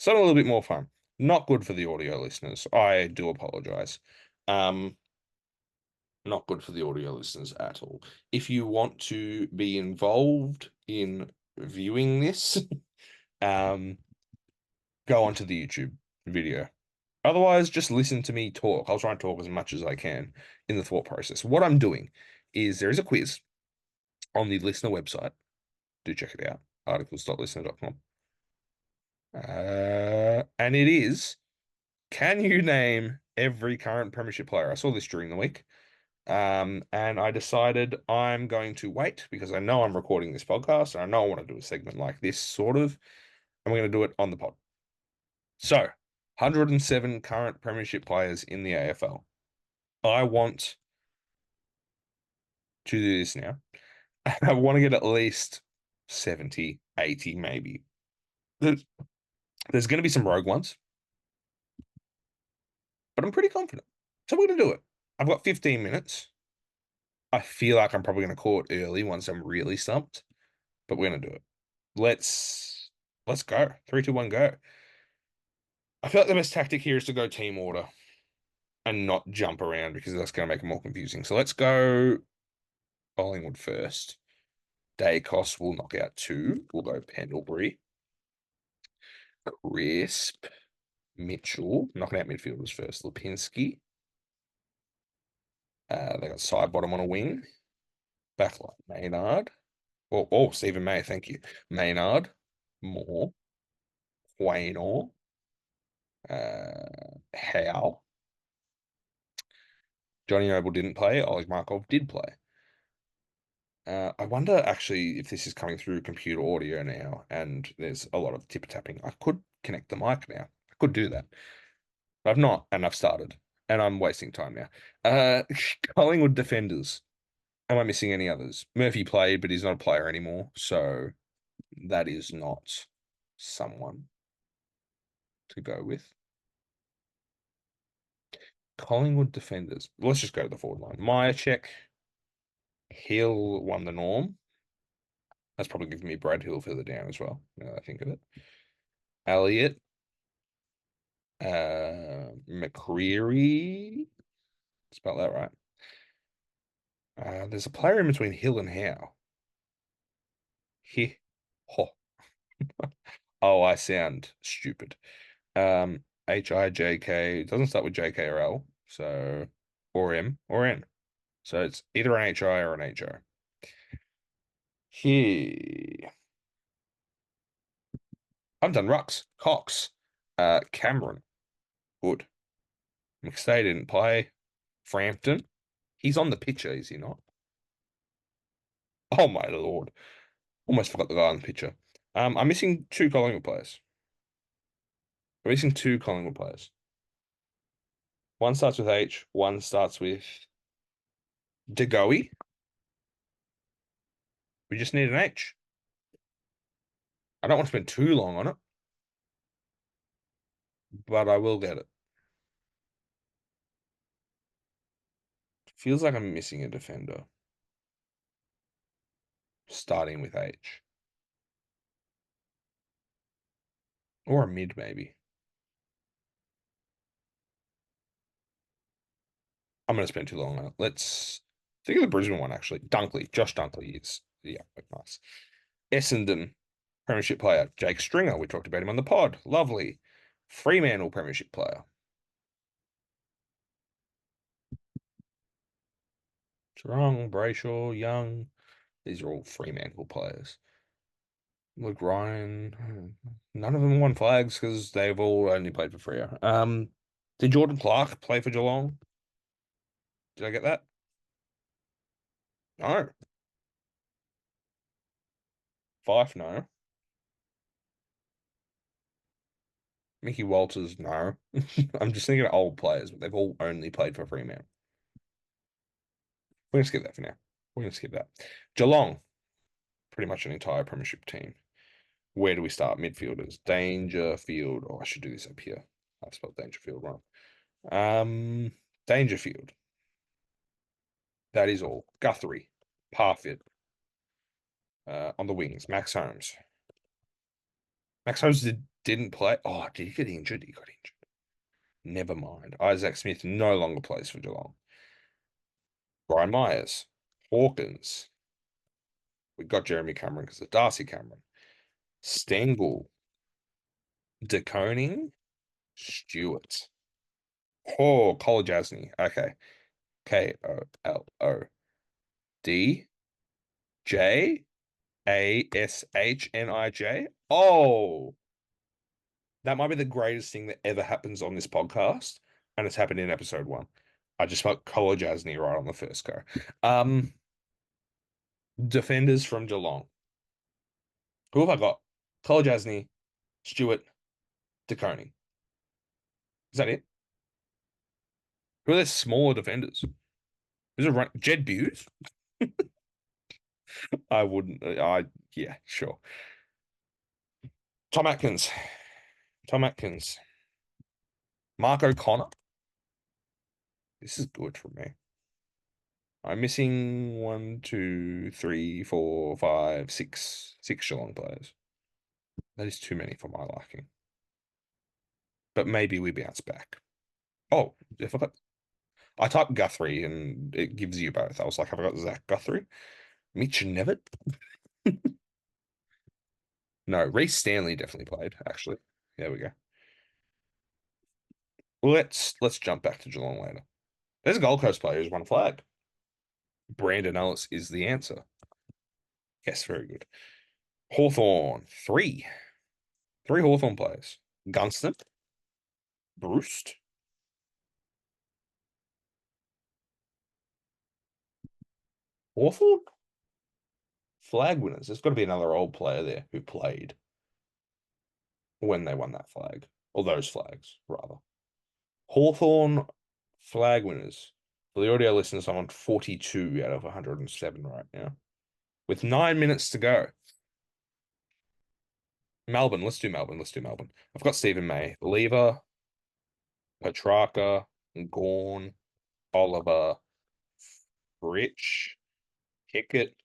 something a little bit more fun. Not good for the audio listeners. I do apologize. Um, Not good for the audio listeners at all. If you want to be involved in viewing this, um, go onto the YouTube video. Otherwise, just listen to me talk. I'll try and talk as much as I can in the thought process. What I'm doing is there is a quiz on the listener website. Do check it out, articles.listener.com. And it is, can you name every current Premiership player? I saw this during the week. And I decided I'm going to wait because I know I'm recording this podcast and I know I want to do a segment like this, sort of. And we're going to do it on the pod. So, 107 current Premiership players in the AFL. I want to do this now. I want to get at least 70, 80, maybe. There's, there's going to be some rogue ones, but I'm pretty confident. So we're going to do it. I've got 15 minutes. I feel like I'm probably going to call it early once I'm really stumped, but we're going to do it. Let's go. Three, two, one, go. I feel like the best tactic here is to go team order and not jump around because that's going to make it more confusing. So let's go Collingwood first. Dacos will knock out two. We'll go Pendlebury. Crisp. Mitchell. Knocking out midfielders first. Lipinski. They got side bottom on a wing. Backline. Maynard. Stephen May, thank you. Maynard. Moore. Waynor. Howe. Johnny Noble didn't play. Oleg Markov did play. I wonder actually if this is coming through computer audio now and there's a lot of tip tapping. I could connect the mic now. I could do that. But I've not, and I've started. And I'm wasting time now. Collingwood defenders. Am I missing any others? Murphy played, but he's not a player anymore. So that is not someone to go with. Collingwood defenders. Let's just go to the forward line. Myercheck. Hill won the norm. That's probably giving me Brad Hill further down as well, now that I think of it. Elliott. McCreary. Spell that right. There's a player in between Hill and Howe. He. Ho. Oh, I sound stupid. HIJK. It doesn't start with JK or L. So, or M or N. So it's either an HI or an HO. He. I've done Rucks. Cox. Cameron. Good. McStay didn't play. Frampton. He's on the picture, is he not? Oh my lord. Almost forgot the guy on the picture. I'm missing two Collingwood players. I'm missing two Collingwood players. One starts with H, one starts with DeGoey. We just need an H. I don't want to spend too long on it, but I will get it. Feels like I'm missing a defender. Starting with H. Or a mid, maybe. I'm going to spend too long on it. Let's think of the Brisbane one, actually. Dunkley. Josh Dunkley is, yeah, nice. Essendon, Premiership player. Jake Stringer. We talked about him on the pod. Lovely. Fremantle, Premiership player. Strong, Brayshaw, Young. These are all Fremantle players. Luke Ryan. None of them won flags because they've all only played for Freo. Did Jordan Clark play for Geelong? Did I get that? No. Fife, no. Mickey Walters, no. I'm just thinking of old players, but they've all only played for Fremantle. We're gonna skip that for now. We're gonna skip that. Geelong, pretty much an entire Premiership team. Where do we start? Midfielders. Dangerfield. Oh, I should do this up here. I've spelled Dangerfield wrong. Dangerfield. That is all. Guthrie. Parfitt. On the wings, Max Holmes. Max Holmes did Didn't play. Oh, did he get injured? He got injured. Never mind. Isaac Smith no longer plays for Geelong. Brian Myers, Hawkins. We got Jeremy Cameron because of Darcy Cameron. Stengel, De Koning, Stewart. Oh, Kolajasny. Okay. Kolajasnij. Oh, that might be the greatest thing that ever happens on this podcast, and it's happened in episode one. I just felt Kolajasny right on the first go. Um, Defenders from Geelong. Who have I got? Kolajasny, Stewart, De Koning. Is that it? Who are their smaller defenders? Is it Jed Hughes? I wouldn't. Yeah, sure. Tom Atkins. Tom Atkins. Mark O'Connor. This is good for me. I'm missing one, two, three, four, five, six Geelong players. That is too many for my liking. But maybe we bounce back. Oh, if I got, I typed Guthrie and it gives you both. I was like, have I got Zach Guthrie? Mitch Nevitt? No, Reece Stanley definitely played, actually. There we go. Let's jump back to Geelong later. There's a Gold Coast player who's won a flag. Brandon Ellis is the answer. Yes, very good. Hawthorn, three. Three Hawthorn players. Gunston, Bruce, Hawthorn? Flag winners. There's got to be another old player there who played when they won that flag. Or those flags, rather. Hawthorn flag winners. For the audio listeners, I'm on 42 out of 107 right now. With 9 minutes to go. Melbourne, let's do Melbourne. Let's do Melbourne. I've got Stephen May, Lever, Petrarca, Gorn, Oliver, Rich, Hickett,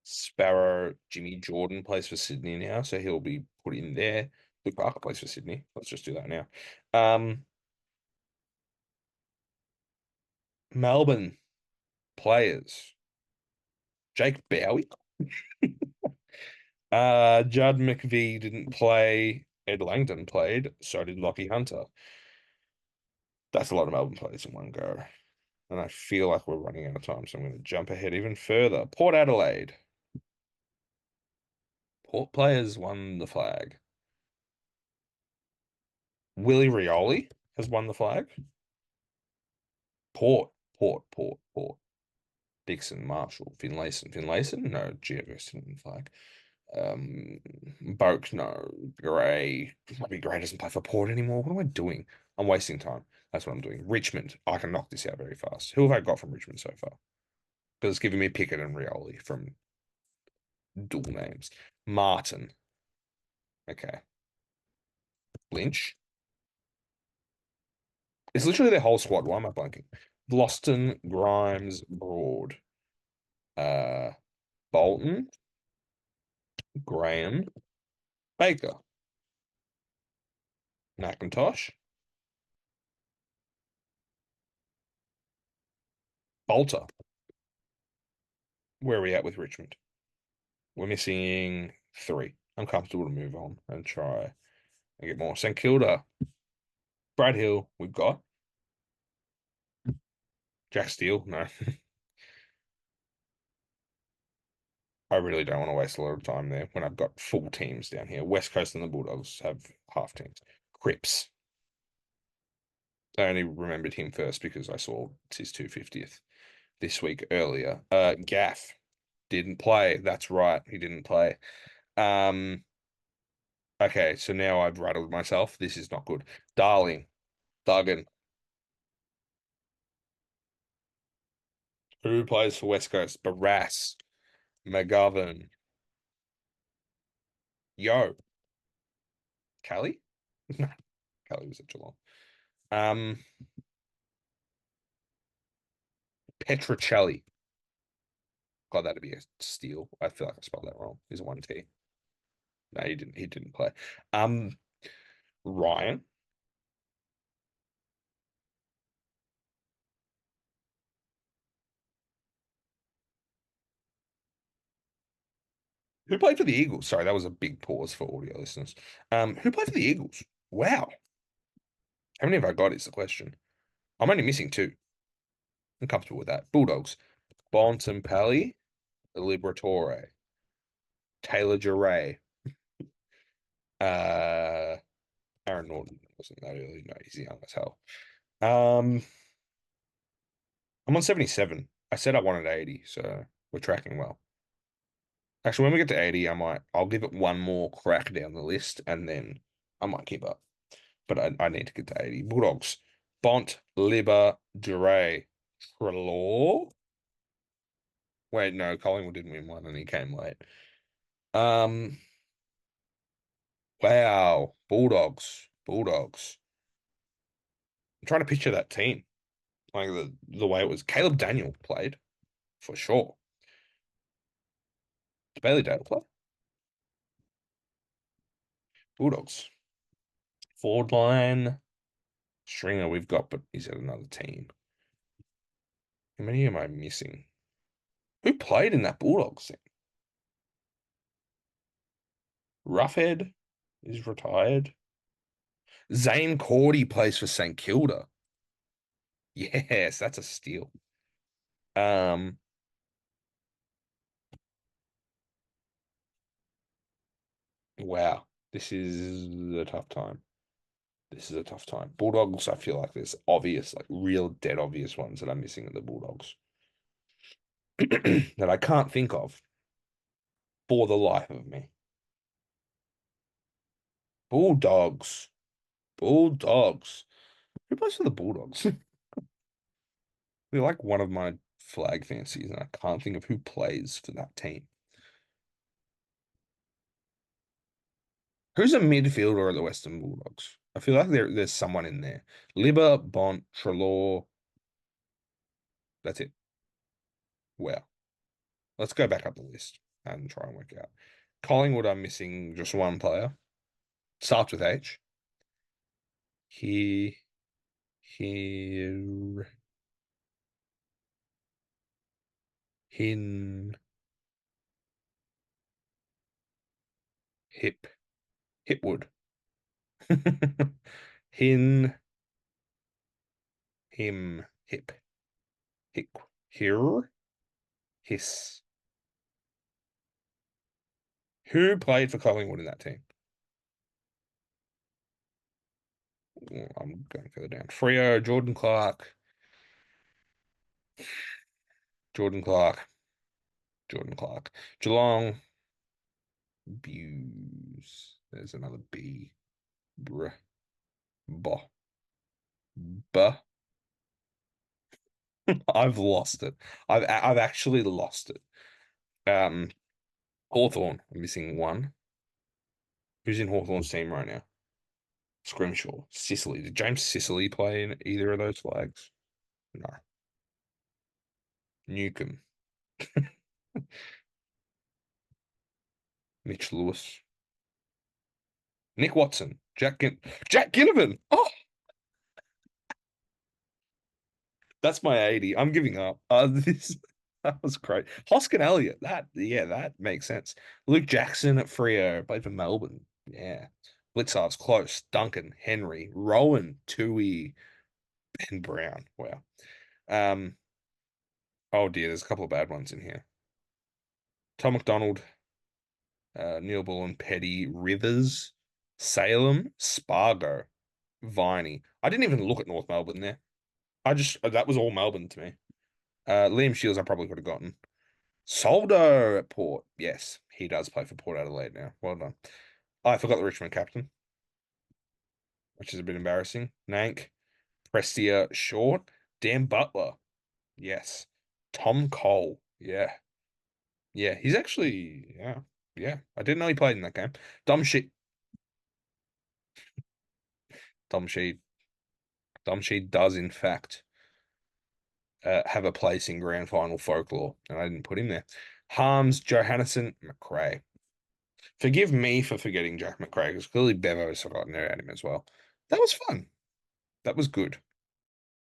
Sparrow, Jimmy Jordan plays for Sydney now, so he'll be put in there. Luke Parker plays for Sydney. Let's just do that now. Melbourne players. Jake Bowie. Judd McVie didn't play. Ed Langdon played. So did Lockie Hunter. That's a lot of Melbourne players in one go. And I feel like we're running out of time, so I'm going to jump ahead even further. Port Adelaide. Port players won the flag. Willie Rioli has won the flag. Port. Dixon, Marshall, Finlayson. No, Geovers didn't win the flag. Boak, no. Gray. Maybe Gray doesn't play for Port anymore. What am I doing? I'm wasting time. That's what I'm doing. Richmond. I can knock this out very fast. Who have I got from Richmond so far? Because it's giving me Pickett and Rioli from dual names. Martin. Okay. Lynch. It's literally their whole squad. Why am I blanking? Gloston, Grimes, Broad. Uh, Bolton, Graham, Baker, McIntosh, Bolter. Where are we at with Richmond? We're missing three. I'm comfortable to move on and try and get more. St Kilda, Brad Hill, we've got. Jack Steele, no. I really don't want to waste a lot of time there when I've got full teams down here. West Coast and the Bulldogs have half teams. Cripps. I only remembered him first because I saw it's his 250th this week earlier. Gaff didn't play. That's right, he didn't play. Um, okay, so now I've rattled myself. This is not good. Darling, Duggan. Who plays for West Coast? Barras, McGovern, Yo, Kelly? No, Kelly was at Geelong. Um, Petrocelli. God, that'd be a steal. I feel like I spelled that wrong. He's a 1T. No, he didn't. He didn't play. Um, Ryan. Who played for the Eagles? Sorry, that was a big pause for audio listeners. Who played for the Eagles? Wow. How many have I got is the question. I'm only missing two. I'm comfortable with that. Bulldogs. Bontempelli, Liberatore, Taylor Duray, uh, Aaron Norton wasn't that early. No, he's young as hell. Um, I'm on 77. I said I wanted 80, so we're tracking well. Actually, when we get to 80, I'll give it one more crack down the list and then I might keep up. But I need to get to 80. Bulldogs. Bont, Libba, Duray, Trelaw. Wait, no, Collingwood didn't win one and he came late. Um, wow. Bulldogs. Bulldogs. I'm trying to picture that team. Like the way it was. Caleb Daniel played, for sure. Did Bailey Dale play? Bulldogs. Forward line. Stringer we've got, but he's at another team. How many am I missing? Who played in that Bulldogs thing? Roughhead is retired. Zane Cordy plays for St Kilda. Yes, that's a steal. Um, wow. This is a tough time. This is a tough time. Bulldogs, I feel like there's obvious, like real dead obvious ones that I'm missing in the Bulldogs that I can't think of for the life of me. Bulldogs. Bulldogs. Who plays for the Bulldogs? They're like one of my flag fancies, and I can't think of who plays for that team. Who's a midfielder at the Western Bulldogs? I feel like there's someone in there. Libba, Bont, Trelaw. That's it. Wow. Let's go back up the list and try and work out. Collingwood, I'm missing just one player. Starts with H. Here, here, hin, hip, hipwood. Hin, him, hip, hick, here, hiss. Who played for Collingwood in that team? I'm going further down. Freo, Jordan Clark, Jordan Clark. Geelong, Buse. There's another B. Br, bo, buh. I've lost it. I've actually lost it. Um, Hawthorn. I'm missing one. Who's in Hawthorn's team right now? Scrimshaw, Sicily. Did James Sicily play in either of those flags? No. Newcomb, Mitch Lewis, Nick Watson, Jack Ginnivan. Oh, that's my 80. I'm giving up. This that was great. Hoskin Elliott. That makes sense. Luke Jackson at Freo played for Melbourne. Yeah. Blitzar's close. Duncan, Henry, Rowan, Tui, Ben Brown. Wow. Um, oh dear, there's a couple of bad ones in here. Tom McDonald, Neil Bullen, Petty, Rivers, Salem, Spargo, Viney. I didn't even look at North Melbourne there. That was all Melbourne to me. Liam Shields, I probably could have gotten. Soldo at Port. Yes, he does play for Port Adelaide now. Well done. I forgot the Richmond captain, which is a bit embarrassing. Nank, Prestia, Short, Dan Butler. Yes. Tom Cole. Yeah. Yeah, he's actually, yeah. Yeah. I didn't know he played in that game. Dumb shit. Dumb sheet. Dumb sheet does, in fact, have a place in grand final folklore, and I didn't put him there. Harms, Johannesson, McRae. Forgive me for forgetting Jack McRae, because clearly Bevo's forgotten about him as well. That was fun. That was good.